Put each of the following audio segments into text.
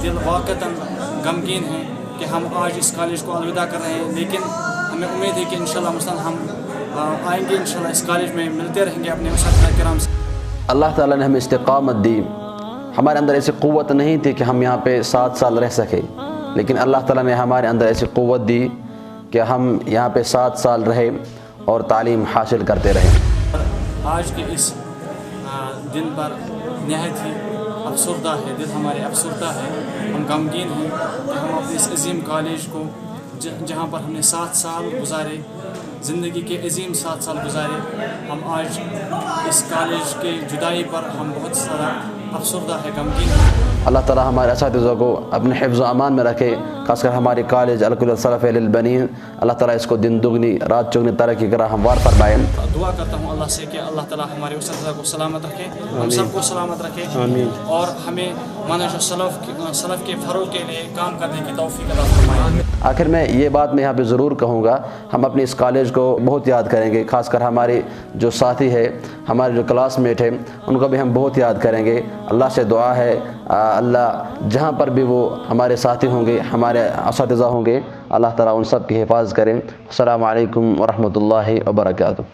दिल वाक़तन गमगीन है कि हम आज इस कॉलेज को अलविदा कर रहे हैं, लेकिन हमें उम्मीद है कि इंशाअल्लाह मुस्तक़िल हम आएंगे, इंशाअल्लाह इस कॉलेज में मिलते रहेंगे अपने उस्ताद किराम से। अल्लाह ताला ने हमें इस्तिक़ामत दी। हमारे अंदर ऐसी क़ुव्वत नहीं थी कि हम यहाँ पे 7 साल रह सके, लेकिन अल्लाह ताला ने हमारे अंदर ऐसी क़ुव्वत दी कि हम यहाँ पे 7 साल रहे और तालीम हासिल करते रहे। आज के इस दिन पर नहायत ही अफसरदा है, दिल हमारे अफसरदा है, हम गमगीन हैं कि हम अपने इस अजीम कॉलेज को जहाँ पर हमने 7 साल गुजारे, ज़िंदगी के अजीम 7 साल गुजारे, हम आज इस कॉलेज के जुदाई पर हम बहुत सारा अफसरदा है, गमगीन है। अल्लाह ताला हमारे असातिज़ा को अपने हिफ्ज़ व अमान में रखे, खासकर हमारे कॉलेज अल-कुल्लियत सलफ़ लिल बनीन, अल्लाह ताला इसको दिन दुगनी रात चौगनी तरक्की करा हमवार फरमाए। दुआ करता हूँ अल्लाह से कि अल्लाह ताला हमारे उस्ताद को सलामत रखे, हम सबको सलामत रखे और हमें मनहज सलफ़ के फ़रोग़ के लिए काम करने की तौफ़ीक़ अता फरमाए। आखिर में ये बात मैं यहाँ पे ज़रूर कहूँगा, हम अपने इस कॉलेज को बहुत याद करेंगे, खासकर हमारे जो साथी है, हमारे जो क्लासमेट है, उनको भी हम बहुत याद करेंगे। अल्लाह से दुआ है अल्लाह जहाँ पर भी वो हमारे साथी होंगे, हमारे असातिज़ा होंगे, अल्लाह ताला उन सब की हिफाज़त करें। अस्सलामु अलैकुम व रहमतुल्लाहि व बरकातुहू।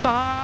Bye.